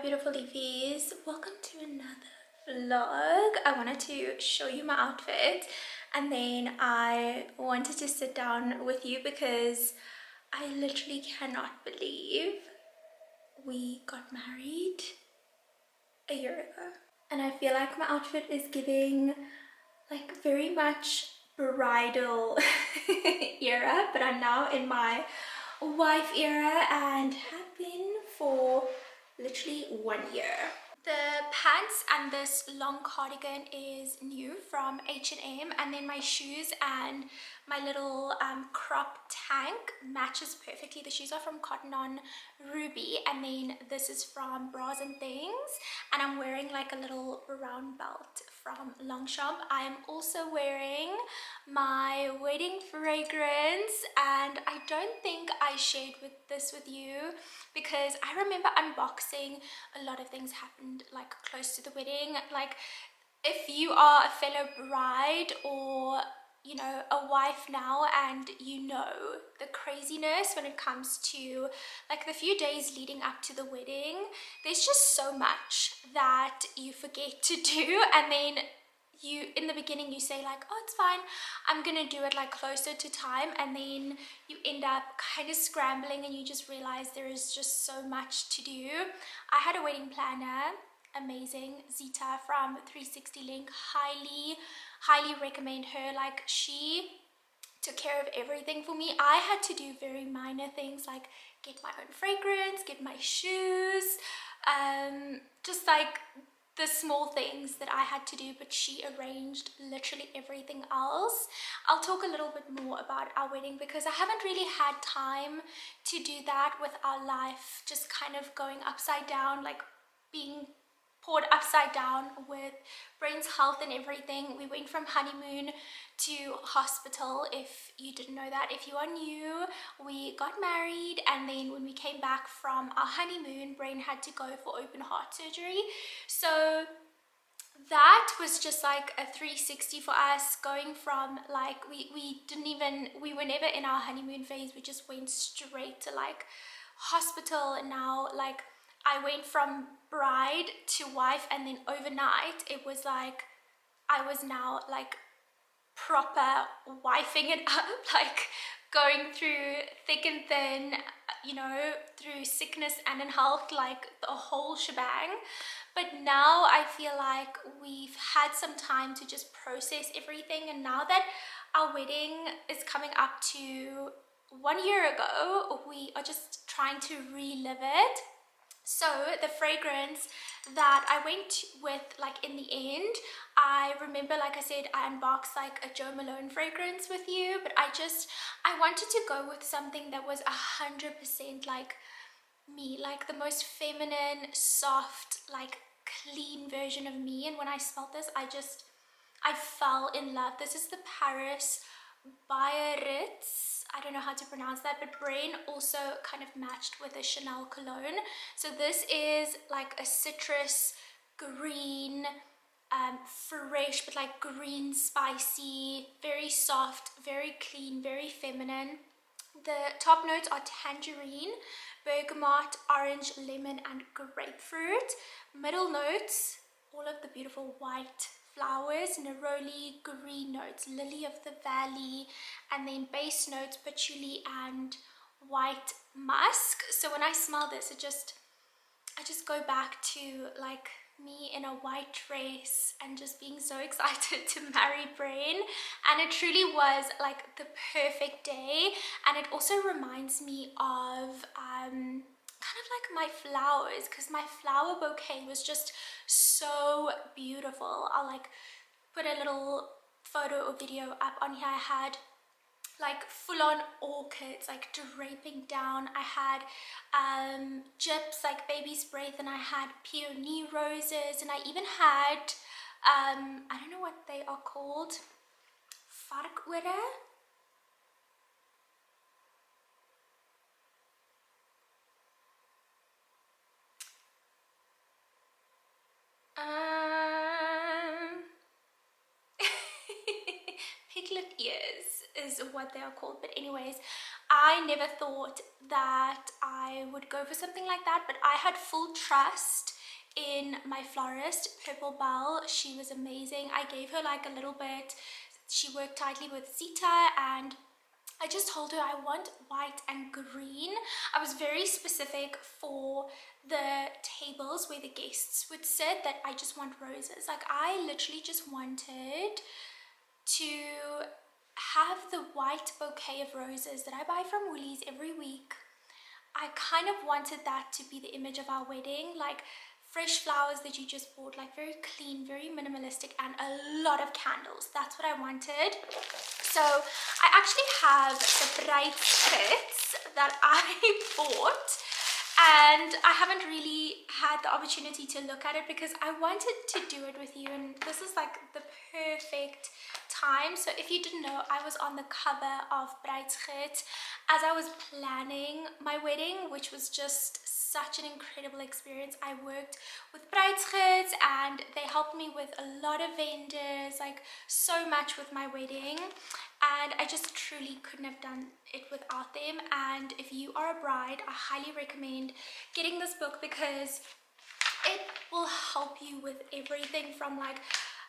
beautiful leafies, welcome to another vlog. I wanted to show you my outfit and then I wanted to sit down with you because I literally cannot believe we got married a year ago. And I feel like my outfit is giving like very much bridal era, but I'm now in my wife era and have been for literally 1 year. The pants and this long cardigan is new from H&M, and then my shoes and my little crop tank matches perfectly. The shoes are from Cotton On Ruby, and then this is from Bras and Things, and I'm wearing like a little round belt from Longchamp. I am also wearing my wedding fragrance, and I don't think I shared this with you because I remember unboxing a lot of things happened like close to the wedding. Like if you are a fellow bride or you know a wife now and you know the craziness when it comes to like the few days leading up to the wedding, there's just so much that you forget to do, and then you in the beginning you say like, oh, it's fine, I'm gonna do it like closer to time, and then you end up kind of scrambling and you just realize there is just so much to do. I had a wedding planner, amazing, Zita from 360 Link, highly recommend her. Like she took care of everything for me. I had to do very minor things like get my own fragrance, get my shoes, just like the small things that I had to do, but she arranged literally everything else. I'll talk a little bit more about our wedding because I haven't really had time to do that with our life just kind of going upside down, like being poured upside down with Brain's health and everything. We went from honeymoon to hospital, if you didn't know that. If you are new, we got married, and then when we came back from our honeymoon, Brain had to go for open heart surgery. So that was just like a 360 for us, going from like we were never in our honeymoon phase. We just went straight to like hospital, and now like I went from bride to wife, and then overnight it was like I was now like proper wifing it up, like going through thick and thin, you know, through sickness and in health, like the whole shebang. But now I feel like we've had some time to just process everything, and now that our wedding is coming up to 1 year ago, we are just trying to relive it. So the fragrance that I went with, like in the end, I remember, like I said, I unboxed like a Jo Malone fragrance with you, but I wanted to go with something that was 100% like me, like the most feminine, soft, like clean version of me. And when I smelled this, I fell in love. This is the Paris Biarritz. I don't know how to pronounce that, but Brain also kind of matched with a Chanel cologne. So this is like a citrus green, fresh, but like green, spicy, very soft, very clean, very feminine. The top notes are tangerine, bergamot, orange, lemon, and grapefruit. Middle notes, all of the beautiful white flowers, neroli, green notes, lily of the valley, and then base notes, patchouli and white musk. So when I smell this, I just go back to like me in a white dress and just being so excited to marry Brain. And it truly was like the perfect day, and it also reminds me of kind of like my flowers, because my flower bouquet was just so beautiful. I'll like put a little photo or video up on here. I had like full-on orchids like draping down. I had gyps like baby's breath, and I had peony roses, and I even had I don't know what they are called, 𝘱𝘢𝘪𝘴. Pick piglet ears is what they are called. But anyways, I never thought that I would go for something like that, but I had full trust in my florist, Purple Belle. She was amazing. I gave her like a little bit. She worked tightly with Zita, and I just told her I want white and green. I was very specific for the tables where the guests would sit, that I just want roses. Like, I literally just wanted to have the white bouquet of roses that I buy from Woolies every week. I kind of wanted that to be the image of our wedding, like fresh flowers that you just bought, like very clean, very minimalistic, and a lot of candles. That's what I wanted. So I actually have the bruidsgids that I bought, and I haven't really had the opportunity to look at it because I wanted to do it with you, and this is like the perfect time. So if you didn't know, I was on the cover of bruidsgids as I was planning my wedding, which was just such an incredible experience. I worked with bruidsgids and they helped me with a lot of vendors, like so much with my wedding, and I just truly couldn't have done it without them. And if you are a bride, I highly recommend getting this book because it will help you with everything from like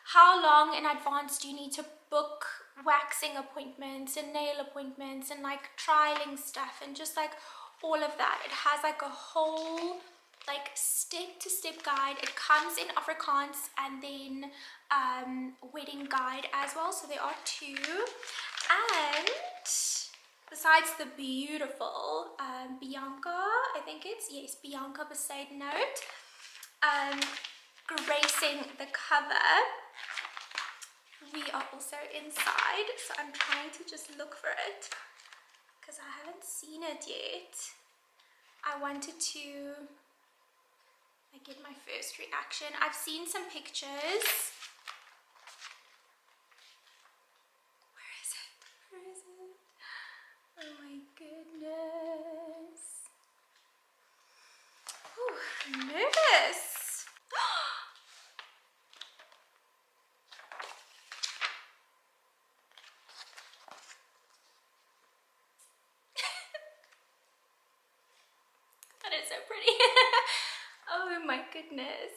how long in advance do you need to book waxing appointments and nail appointments and like trialing stuff and just like all of that. It has like a whole like step-to-step guide. It comes in Afrikaans and then wedding guide as well, so there are two. And besides the beautiful Bianca, I think it's, yes, Bianca 𝘱𝘢𝘪𝘴 gracing the cover, we are also inside. So I'm trying to just look for it because I haven't seen it yet. I wanted to get my first reaction. I've seen some pictures. Where is it? Where is it? Oh my goodness. Ooh, I'm nervous. That is so pretty. Oh my goodness.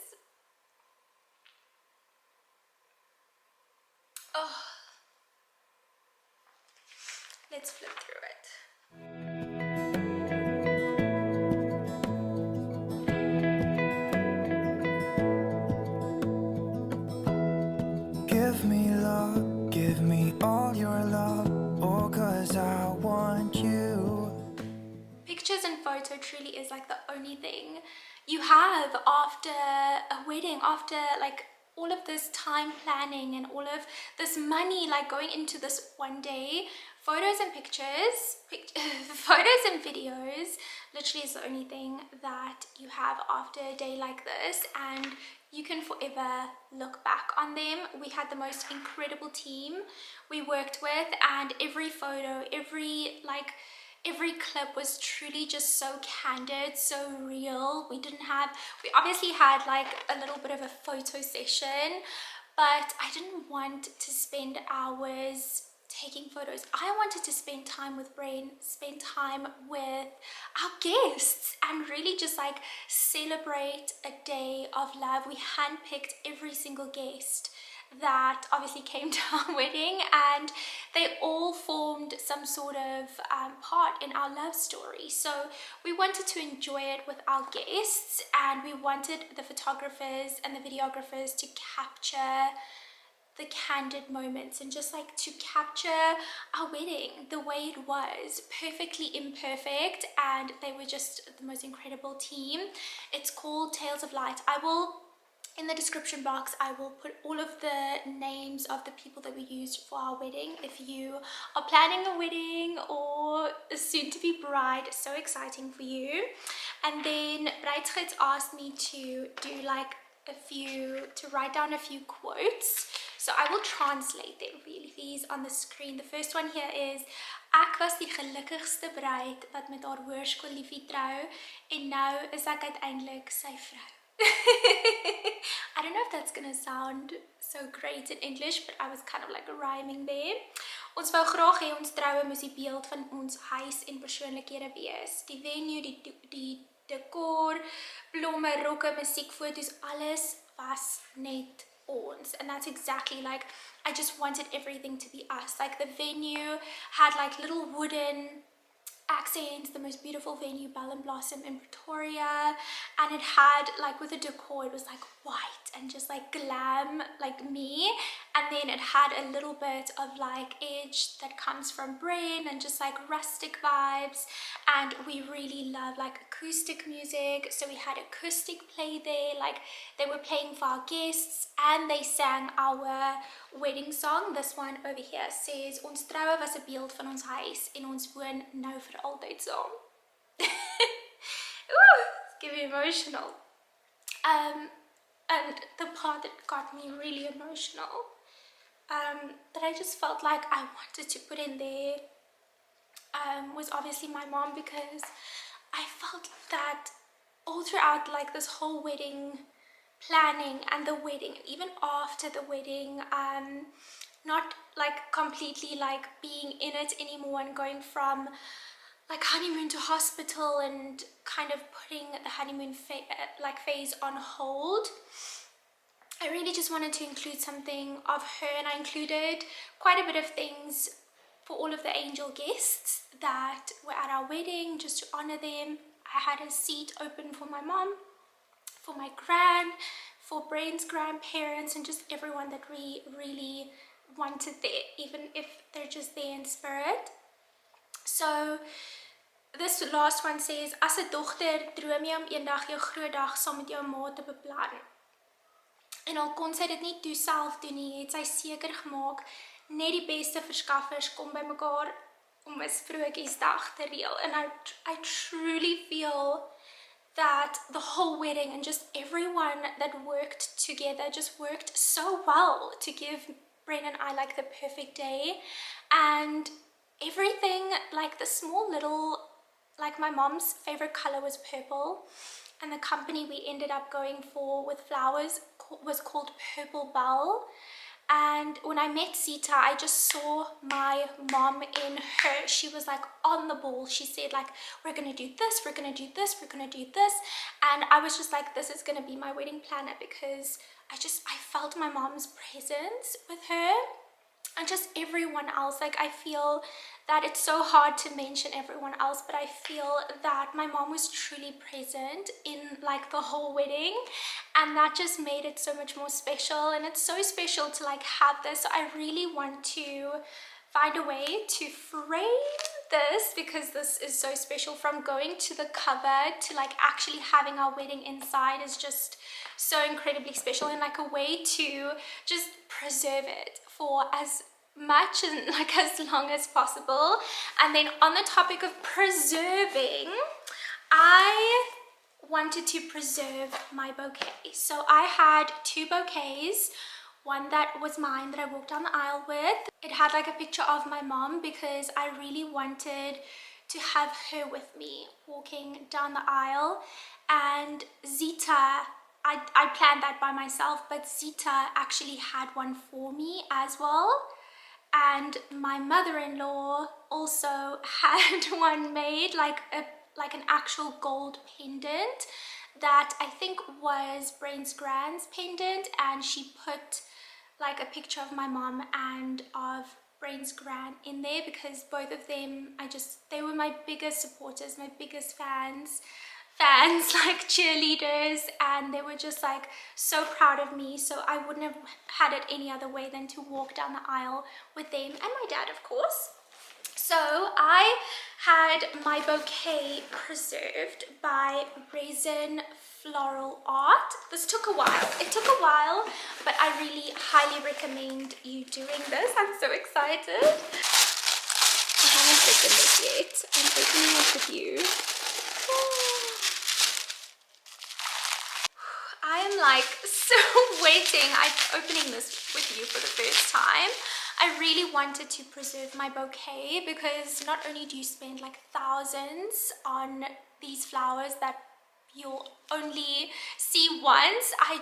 Oh, let's flip through it. Give me love, give me all your love, oh, 'cause I want you. Pictures and photo truly is like the only thing you have after a wedding, after like all of this time planning and all of this money like going into this one day. Photos and pictures, photos and videos literally is the only thing that you have after a day like this, and you can forever look back on them. We had the most incredible team we worked with, and every photo, every clip was truly just so candid, so real. We obviously had like a little bit of a photo session, but I didn't want to spend hours taking photos. I wanted to spend time with Brain, spend time with our guests, and really just like celebrate a day of love. We handpicked every single guest that obviously came to our wedding, and they all formed some sort of part in our love story. So we wanted to enjoy it with our guests, and we wanted the photographers and the videographers to capture the candid moments and just like to capture our wedding the way it was, perfectly imperfect, and they were just the most incredible team. It's called Tales of Light. In the description box, I will put all of the names of the people that we used for our wedding. If you are planning a wedding or a soon-to-be bride, so exciting for you. And then bruidsgids asked me to do like to write down a few quotes. So I will translate them for you. These on the screen. The first one here is: Ek was die gelukkigste bruid wat met haar hoërskoolliefie trou, en nou is ek uiteindelik sy vrou. I don't know if that's gonna sound so great in English, but I was kind of like rhyming there. Ons wou graag hê ons troue moes die beeld van ons huis en persoonlikhede wees. Die venue, die decor, blomme, rokke, musiek, foto's, alles was net ons. And that's exactly like, I just wanted everything to be us. Like the venue had like little wooden accents, the most beautiful venue, Bell and Blossom in Pretoria, and it had like with the decor, it was like white and just like glam like me, and then it had a little bit of like edge that comes from Brain and just like rustic vibes, and we really love like acoustic music, so we had acoustic play there, like they were playing for our guests and they sang our wedding song. This one over here says ons troue was 'n beeld van ons huis en ons woon nou vir altyd saam. Ooh, it's getting emotional. And the part that got me really emotional, that I just felt like I wanted to put in there, was obviously my mom, because I felt that all throughout like this whole wedding planning and the wedding, even after the wedding, not like completely like being in it anymore and going from like honeymoon to hospital and kind of putting the honeymoon phase on hold. I really just wanted to include something of her, and I included quite a bit of things for all of the angel guests that were at our wedding, just to honor them. I had a seat open for my mom, for my for Brain's grandparents, and just everyone that we really wanted there, even if they're just there in spirit. So this last one says, as 'n dogter droom jy om eendag jou groot dag saam met jou ma te beplan. En al kon sy dit nie toe self doen nie, het sy seker gemaak net die beste verskaffers kom by mekaar om 'n sprokiesdag te reël. And I truly feel that the whole wedding and just everyone that worked together just worked so well to give Brain and I like the perfect day. And everything, like the small little, like my mom's favorite color was purple, and the company we ended up going for with flowers was called Purple Bell. And when I met Sita, I just saw my mom in her. She was like on the ball. She said like, we're gonna do this, we're gonna do this, we're gonna do this. And I was just like, this is gonna be my wedding planner, because I felt my mom's presence with her. And just everyone else, like I feel that it's so hard to mention everyone else, but I feel that my mom was truly present in like the whole wedding, and that just made it so much more special. And it's so special to like have this. So I really want to find a way to frame this, because this is so special. From going to the cover to like actually having our wedding inside is just so incredibly special, and like a way to just preserve it for as much and like as long as possible. And then on the topic of preserving, I wanted to preserve my bouquet. So I had 2 bouquets. One that was mine that I walked down the aisle with. It had like a picture of my mom, because I really wanted to have her with me walking down the aisle. And Zita, I planned that by myself, but Zita actually had one for me as well. And my mother-in-law also had one made, like an actual gold pendant that I think was Brain's grand's pendant, and she put like a picture of my mom and of Brain's grand in there, because both of them, they were my biggest supporters, my biggest fans, like cheerleaders, and they were just like so proud of me. So I wouldn't have had it any other way than to walk down the aisle with them, and my dad, of course. So I had my bouquet preserved by resin floral art. This took a while. It took a while, but I really highly recommend you doing this. I'm so excited. I haven't opened it yet. I'm opening it with you. I am like so waiting. I'm opening this with you for the first time. I really wanted to preserve my bouquet, because not only do you spend like thousands on these flowers that you'll only see once. I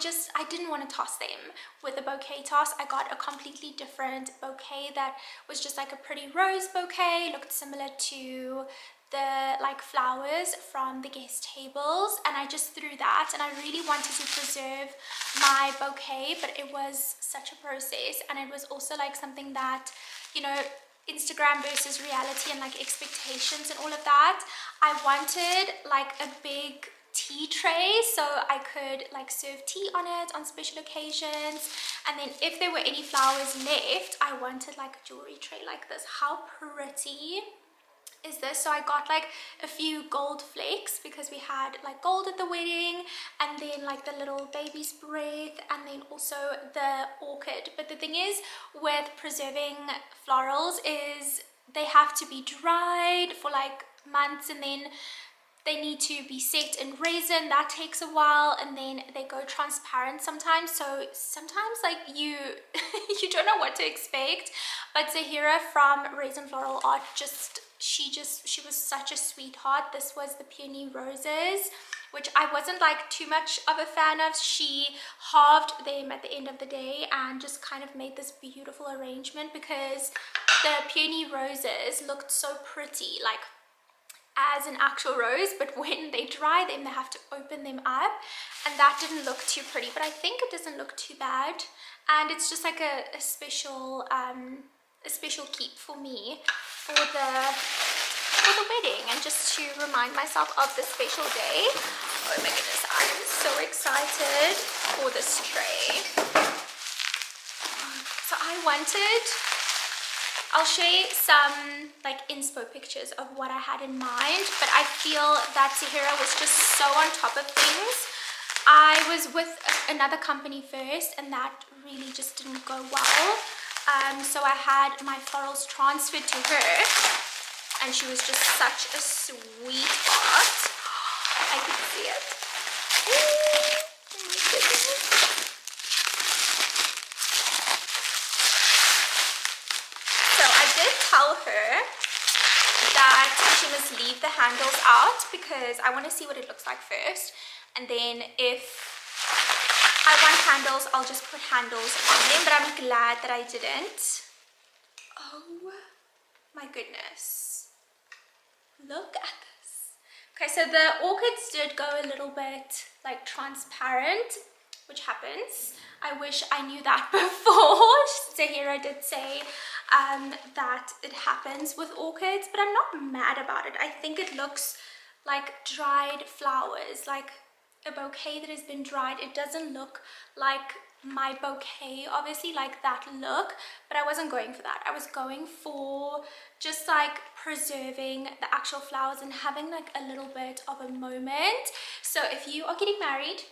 didn't want to toss them with a bouquet toss. I got a completely different bouquet that was just like a pretty rose bouquet, looked similar to the like flowers from the guest tables, and I just threw that, and I really wanted to preserve my bouquet, but it was such a process, and it was also like something that, you know, Instagram versus reality and like expectations and all of that. I wanted like a big tea tray so I could like serve tea on it on special occasions, and then if there were any flowers left, I wanted like a jewelry tray like this. How pretty is this? So I got like a few gold flakes because we had like gold at the wedding, and then like the little baby's breath, and then also the orchid. But the thing is with preserving florals is they have to be dried for like months, and then they need to be set in resin. That takes a while, and then they go transparent sometimes. So sometimes like you you don't know what to expect. But 𝘱𝘢𝘪 from Resin Floral Art she was such a sweetheart. This was the Peony Roses, which I wasn't like too much of a fan of. She halved them at the end of the day and just kind of made this beautiful arrangement because the Peony Roses looked so pretty, like as an actual rose, but when they dry them, they have to open them up, and that didn't look too pretty. But I think it doesn't look too bad, and it's just like a special keep for me for the wedding, and just to remind myself of the special day. Oh my goodness, I'm so excited for this tray. So I'll share some like inspo pictures of what I had in mind, but I feel that 𝘱𝘢𝘪 was just so on top of things. I was with another company first, and that really just didn't go well. So I had my florals transferred to her, and she was just such a sweetheart. I can see it. Oh my goodness. So I did tell her that she must leave the handles out because I want to see what it looks like first, and then if I want handles, I'll just put handles on them, but I'm glad that I didn't. Oh my goodness. Look at this. Okay, so the orchids did go a little bit like transparent, which happens. I wish I knew that before. 𝘱𝘢𝘪 did say that it happens with orchids, but I'm not mad about it. I think it looks like dried flowers, like a bouquet that has been dried. It doesn't look like my bouquet, obviously, like that look, but I wasn't going for that. I was going for just like preserving the actual flowers and having like a little bit of a moment. So if you are getting married,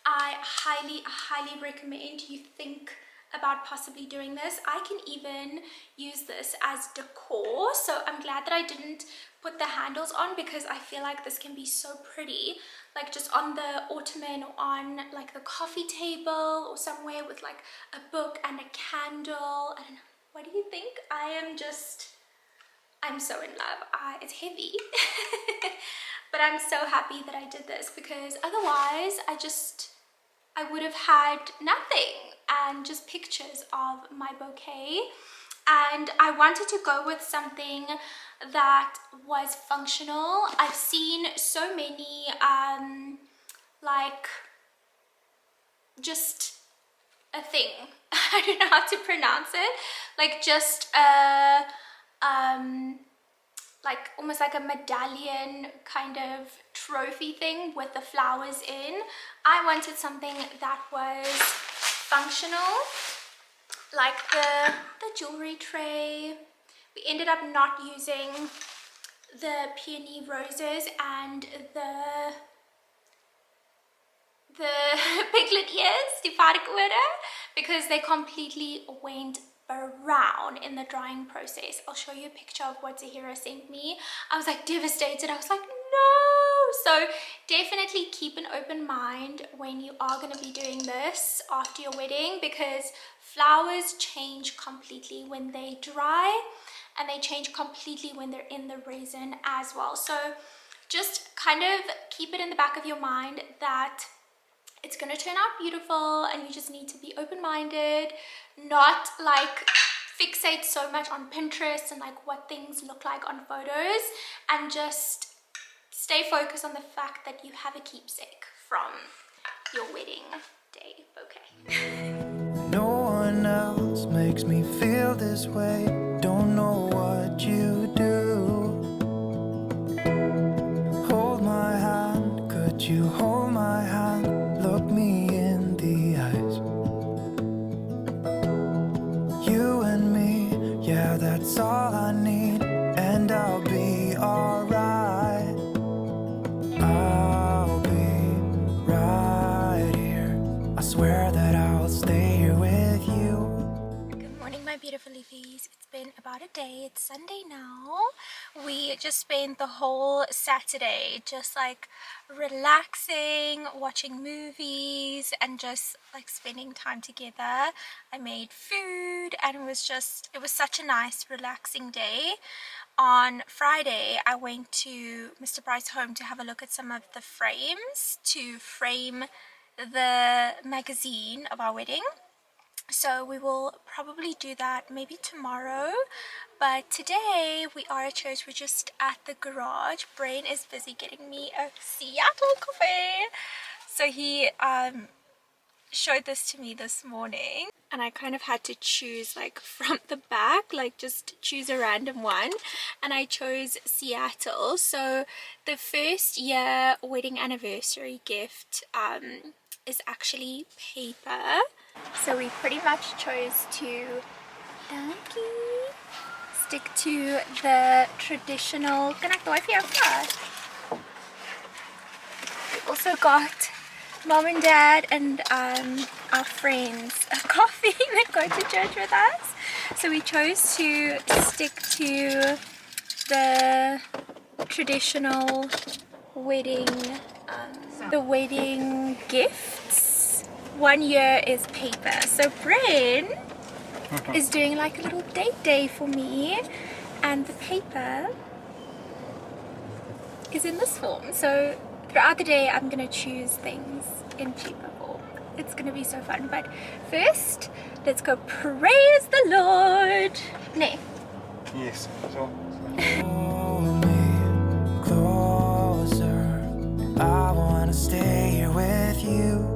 I highly recommend you think about possibly doing this. I can even use this as decor, so I'm glad that I didn't put the handles on because I feel like this can be so pretty, like just on the ottoman or on like the coffee table or somewhere with like a book and a candle. I don't know, what do you think? I'm so in love. It's heavy but I'm so happy that I did this because otherwise I would have had nothing and just pictures of my bouquet. And I wanted to go with something that was functional. I've seen so many like just a thing, I don't know how to pronounce it, like just a like almost like a medallion kind of trophy thing with the flowers in. I wanted something that was functional, like the jewelry tray. We ended up not using the peony roses and the piglet ears, 𝘷𝘪𝘥𝘪, because they completely went brown in the drying process. I'll show you a picture of what 𝘱𝘢𝘪 sent me. I was like devastated. I was like, no. So definitely keep an open mind when you are going to be doing this after your wedding, because flowers change completely when they dry, and they change completely when they're in the resin as well. So just kind of keep it in the back of your mind that it's gonna turn out beautiful and you just need to be open-minded, not like fixate so much on Pinterest and like what things look like on photos, and just stay focused on the fact that you have a keepsake from your wedding day bouquet. No one else makes me feel this way. Don't know what you do. Hold my hand, could you hold my hand? Look me in the eyes. You and me, yeah, that's all I need. And I'll be alright. I'll be right here. I swear that I'll stay here with you. Good morning, my beautiful leafies. It's been about a day. It's Sunday now. We just spent the whole Saturday just like relaxing, watching movies, and just like spending time together. I made food and it was such a nice relaxing day. On Friday, I went to Mr. Price's home to have a look at some of the frames to frame the magazine of our wedding. So we will probably do that maybe tomorrow, but today we are at church. We're just at the garage. Brain is busy getting me a Seattle coffee. So he showed this to me this morning, and I kind of had to choose like from the back, like just choose a random one, and I chose Seattle. So the first year wedding anniversary gift is actually paper. So we pretty much chose to stick to the traditional. We also got mom and dad and our friends a coffee that go to church with us. So we chose to stick to the traditional wedding, the wedding gifts. 1 year is paper. So Brain is doing like a little date day for me, and the paper is in this form. So throughout the day I'm gonna choose things in paper form. It's gonna be so fun. But first, let's go praise the Lord. Nee. Yes. So. Hold me closer. I wanna stay here with you.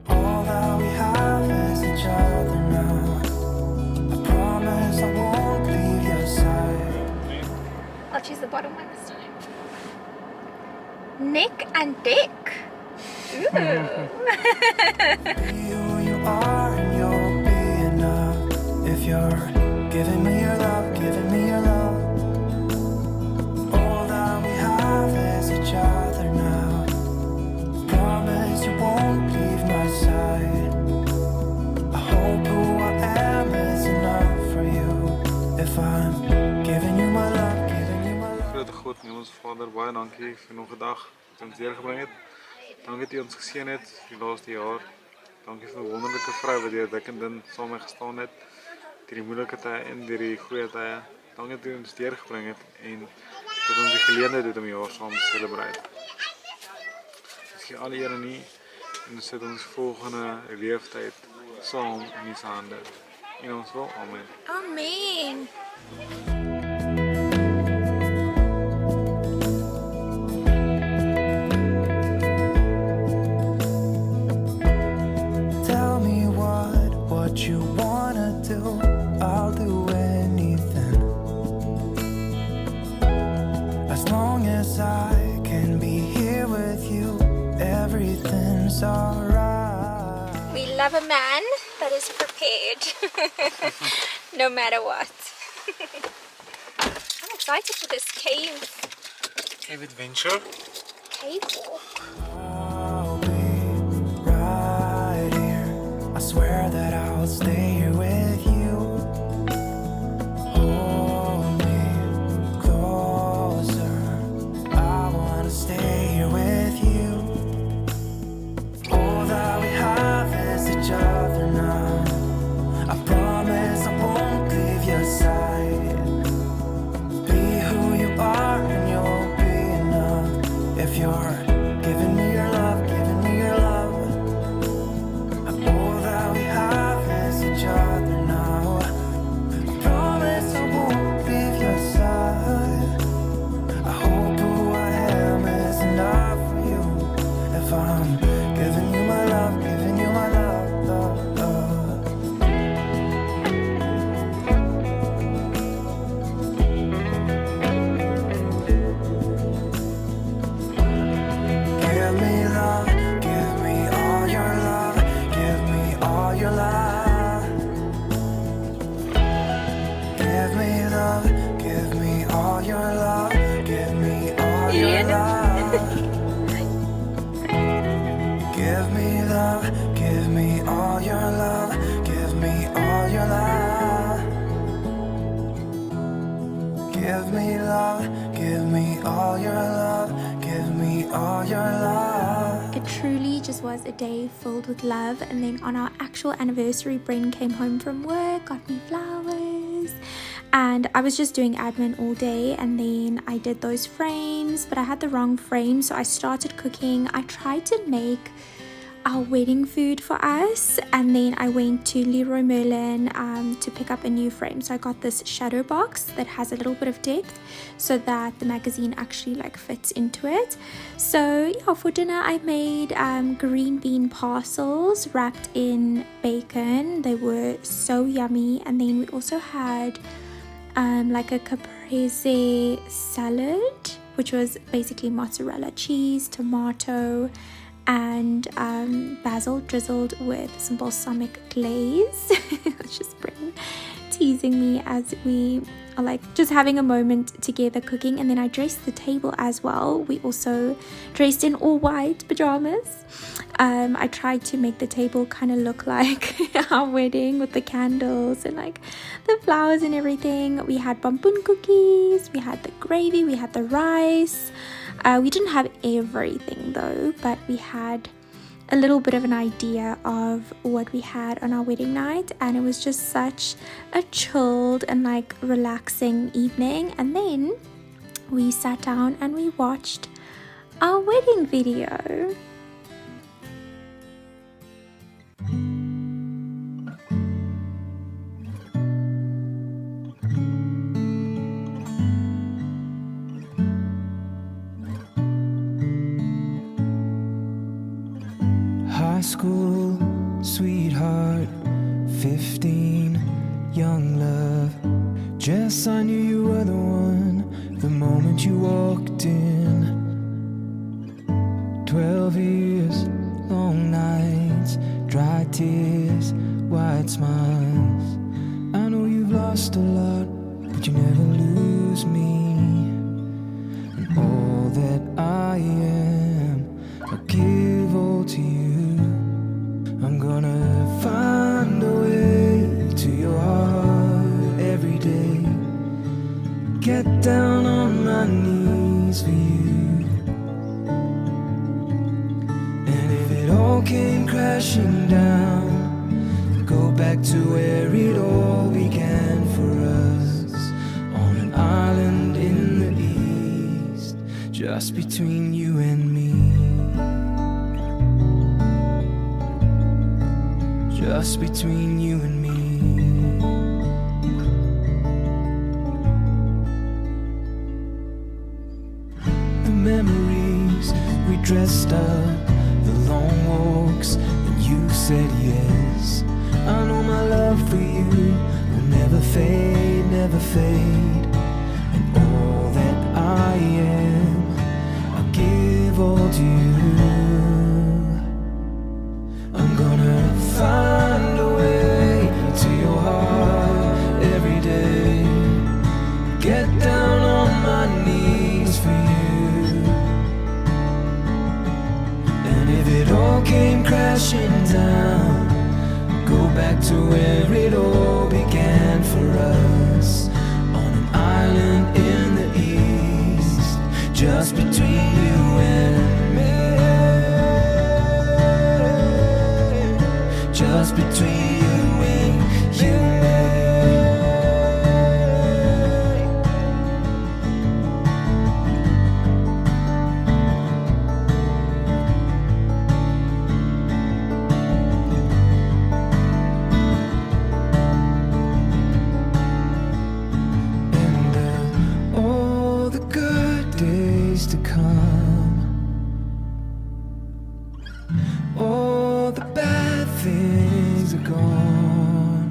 All that we have is each other now. I promise I won't leave your side. I'll choose the bottom one this time. Nick and Dick. Ooh. Be who you are and you'll be enough. If you're giving me your love, giving me your love. All that we have is each other now. Promise you won't leave my side. I hope who I am is enough for you. If I'm giving you my love, giving you my love. Grote God, Hemelse Vader, baie dankie vir nog 'n dag wat ons deurgebring het. Dankie dat U ons geseën het die laaste jaar. Dankie vir 'n wonderlike vrou wat deur dik en dun saam met my gestaan het. Deur die moeilike tye en deur die goeie tye. Dankie dat U ons deurgebring het en dat ons die geleentheid het om die jaar saam te selebreit. Ons gee alle eer aan U en ons sit ons volgende leeftyd saam in U se hande. En ons wil, amen. Amen. Tell me what you wanna do. I'll do anything. As long as I can be here with you, everything's alright. We love a man that is prepared no matter what. I'm excited for this cave adventure. walk. I'll be right here. I swear that I'll stay here with you. Hold me closer. I wanna stay here with you. All that we have is each other now. I promise I won't leave your side. Be who you are and you'll be enough. all your love, give me all your love. It truly just was a day filled with love. And then on our actual anniversary, Bren came home from work, got me flowers, and I was just doing admin all day. And then I did those frames, but I had the wrong frame, so I started cooking. I tried to make our wedding food for us, and then I went to Leroy Merlin to pick up a new frame. So I got this shadow box that has a little bit of depth so that the magazine actually like fits into it. So yeah, for dinner I made green bean parcels wrapped in bacon. They were so yummy. And then we also had like a caprese salad, which was basically mozzarella cheese, tomato, and basil drizzled with some balsamic glaze. It's just Bren teasing me as we are like just having a moment together cooking. And then I dressed the table as well. We also dressed in all white pajamas. I tried to make the table kind of look like our wedding with the candles and like the flowers and everything. We had bamboon cookies, we had the gravy, we had the rice. We didn't have everything though, but we had a little bit of an idea of what we had on our wedding night, and it was just such a chilled and like relaxing evening. And then we sat down and we watched our wedding video. High school sweetheart, 15, young love. Jess, I knew you were the one the moment you walked in. 12 years, long nights, dry tears, wide smiles. I know you've lost a lot, but you never lose me. And all that I am, I give all to you. I'm gonna find a way to your heart every day. Get down on my knees for you. And if it all came crashing down, go back to where it all began for us, on an island in the east, just between you and me. Just between you and me. The memories we dressed up, the long walks, and you said yes. I know my love for you will never fade, never fade. And all that I am, I give all to you. I'm gonna find a way to your heart every day. Get down on my knees for you. And if it all came crashing down, go back to where it all began for us, on an island in the east, just between you and me. Just between you and you. And all the good days to come, all the bad things are gone,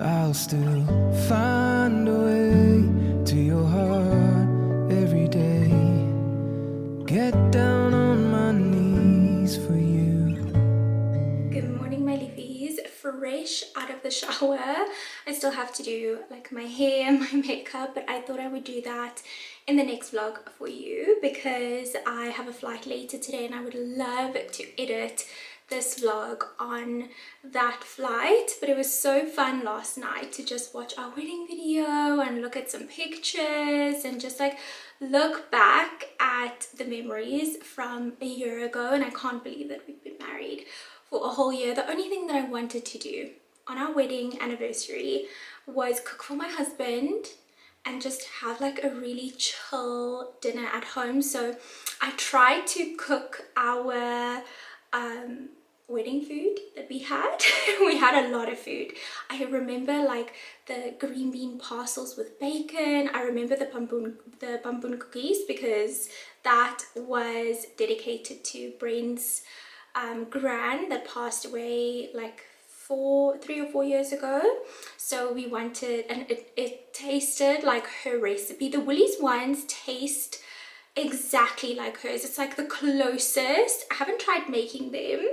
I'll still find a way to your heart every day. Get down on my knees for you. Good morning, my leafies. Fresh out of the shower. I still have to do like my hair, my makeup, but I thought I would do that in the next vlog for you because I have a flight later today and I would love to edit this vlog on that flight, but it was so fun last night to just watch our wedding video and look at some pictures and just like look back at the memories from a year ago. And I can't believe that we've been married for a whole year. The only thing that I wanted to do on our wedding anniversary was cook for my husband and just have like a really chill dinner at home. So I tried to cook our wedding food that we had. We had a lot of food. I remember like the green bean parcels with bacon. I remember the bamboo cookies because that was dedicated to Brent's gran that passed away like 3 or 4 years ago. So we wanted, and it tasted like her recipe. The Woolies ones taste exactly like hers. It's like the closest. I haven't tried making them,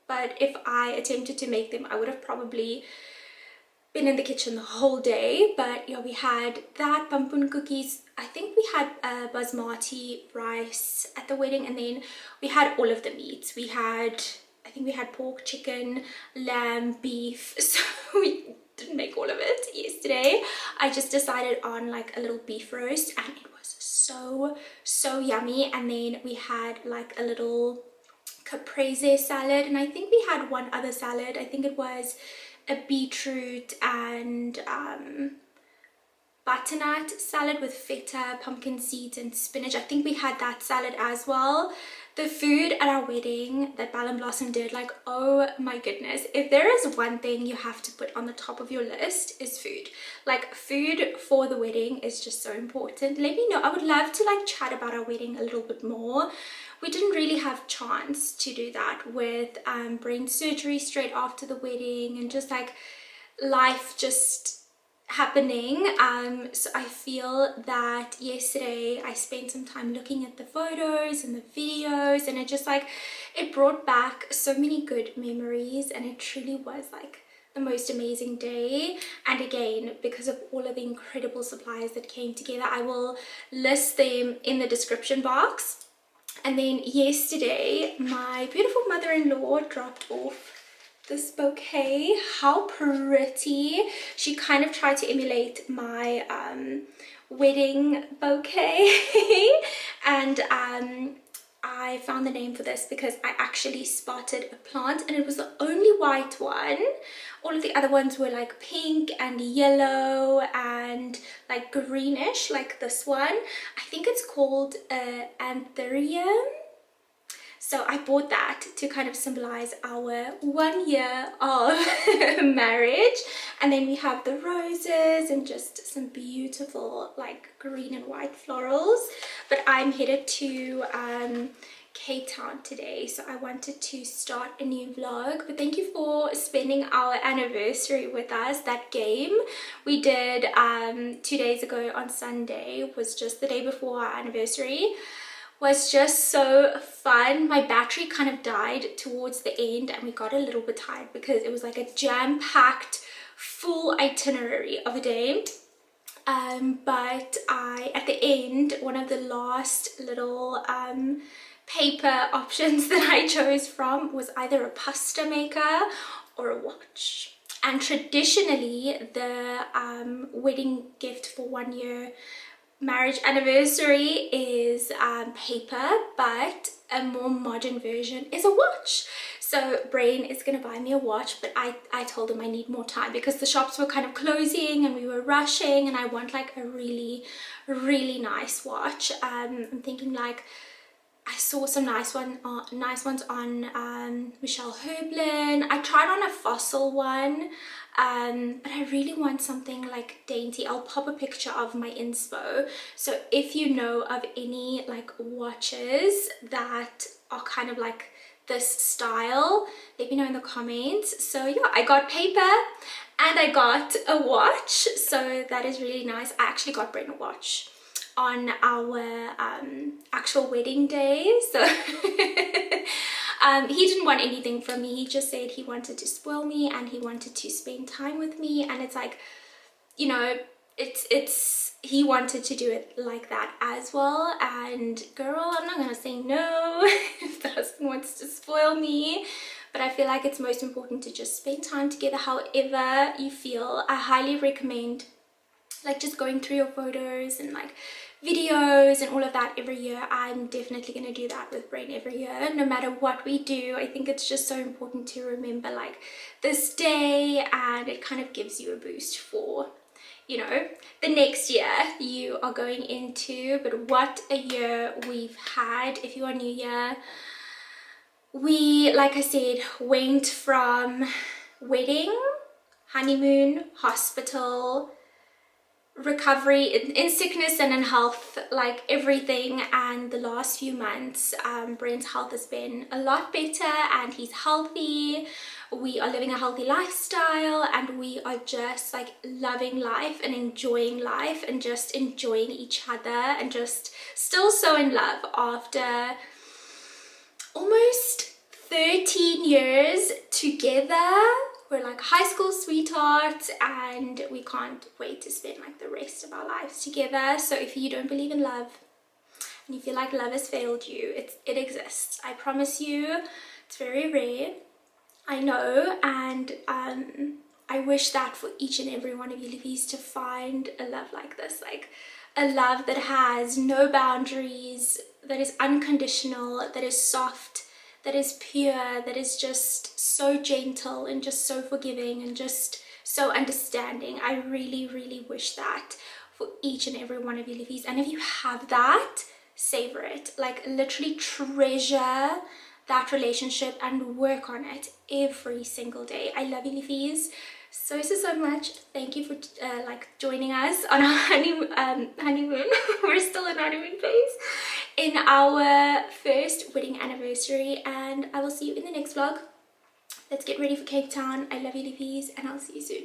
but if I attempted to make them, I would have probably been in the kitchen the whole day. But yeah, we had that, pumpkin cookies. I think we had basmati rice at the wedding, and then we had all of the meats. I think we had pork, chicken, lamb, beef. So we didn't make all of it yesterday. I just decided on like a little beef roast, and it was so yummy. And then we had like a little caprese salad, and I think we had one other salad. I think it was a beetroot and butternut salad with feta, pumpkin seeds and spinach. I think we had that salad as well. The food at our wedding that Bell and Blossom did, like, oh my goodness. If there is one thing you have to put on the top of your list, is food. Like, food for the wedding is just so important. Let me know. I would love to like chat about our wedding a little bit more. We didn't really have chance to do that with brain surgery straight after the wedding, and just like life just happening. So I feel that yesterday I spent some time looking at the photos and the videos, and it brought back so many good memories, and it truly was like the most amazing day. And again, because of all of the incredible suppliers that came together, I will list them in the description box. And then yesterday my beautiful mother-in-law dropped off this bouquet. How pretty. She kind of tried to emulate my wedding bouquet. And I found the name for this because I actually spotted a plant, and it was the only white one. All of the other ones were like pink and yellow and like greenish, like this one. I think it's called 𝘱𝘳𝘪𝘴. So I bought that to kind of symbolize our 1 year of marriage. And then we have the roses and just some beautiful like green and white florals. But I'm headed to Cape Town today, so I wanted to start a new vlog. But thank you for spending our anniversary with us. That game we did 2 days ago on Sunday, was just the day before our anniversary, was just so fun. My battery kind of died towards the end, and we got a little bit tired because it was like a jam-packed full itinerary of a day. But at the end, one of the last little paper options that I chose from was either a pasta maker or a watch. And traditionally the wedding gift for 1 year marriage anniversary is paper, but a more modern version is a watch. So Brain is gonna buy me a watch, but I told him I need more time because the shops were kind of closing and we were rushing, and I want like a really nice watch. I'm thinking like, I saw some nice ones on Michelle Herbelin. I tried on a Fossil one, but I really want something like dainty. I'll pop a picture of my inspo. So if you know of any like watches that are kind of like this style, let me know in the comments. So yeah, I got paper and I got a watch, so that is really nice. I actually got Brent a watch on our actual wedding day. So he didn't want anything from me. He just said he wanted to spoil me and he wanted to spend time with me, and it's like, you know, he wanted to do it like that as well. And girl, I'm not gonna say no if the husband wants to spoil me. but I feel like it's most important to just spend time together however you feel. I highly recommend like just going through your photos and like videos and all of that every year. I'm definitely going to do that with Brain every year, no matter what we do. I think it's just so important to remember like this day, and it kind of gives you a boost for, you know, the next year you are going into. But what a year we've had. If you are new here, we, like I said, went from wedding, honeymoon, hospital, recovery, in sickness and in health, like everything. And the last few months, Brent's health has been a lot better and he's healthy. We are living a healthy lifestyle and we are just like loving life and enjoying life and just enjoying each other and just still so in love after almost 13 years together. We're like high school sweethearts and we can't wait to spend like the rest of our lives together. So if you don't believe in love and you feel like love has failed you, it exists. I promise you, it's very rare. I know, and I wish that for each and every one of you Livies to find a love like this, like a love that has no boundaries, that is unconditional, that is soft, that is pure, that is just so gentle and just so forgiving and just so understanding. I really, really wish that for each and every one of you Livies. And if you have that, savor it. Like literally treasure that relationship and work on it every single day. I love you Livies so much. Thank you for like joining us on our honeymoon. We're still in honeymoon phase, in our first wedding anniversary, and I will see you in the next vlog. Let's get ready for Cape Town. I love you Livies and I'll see you soon.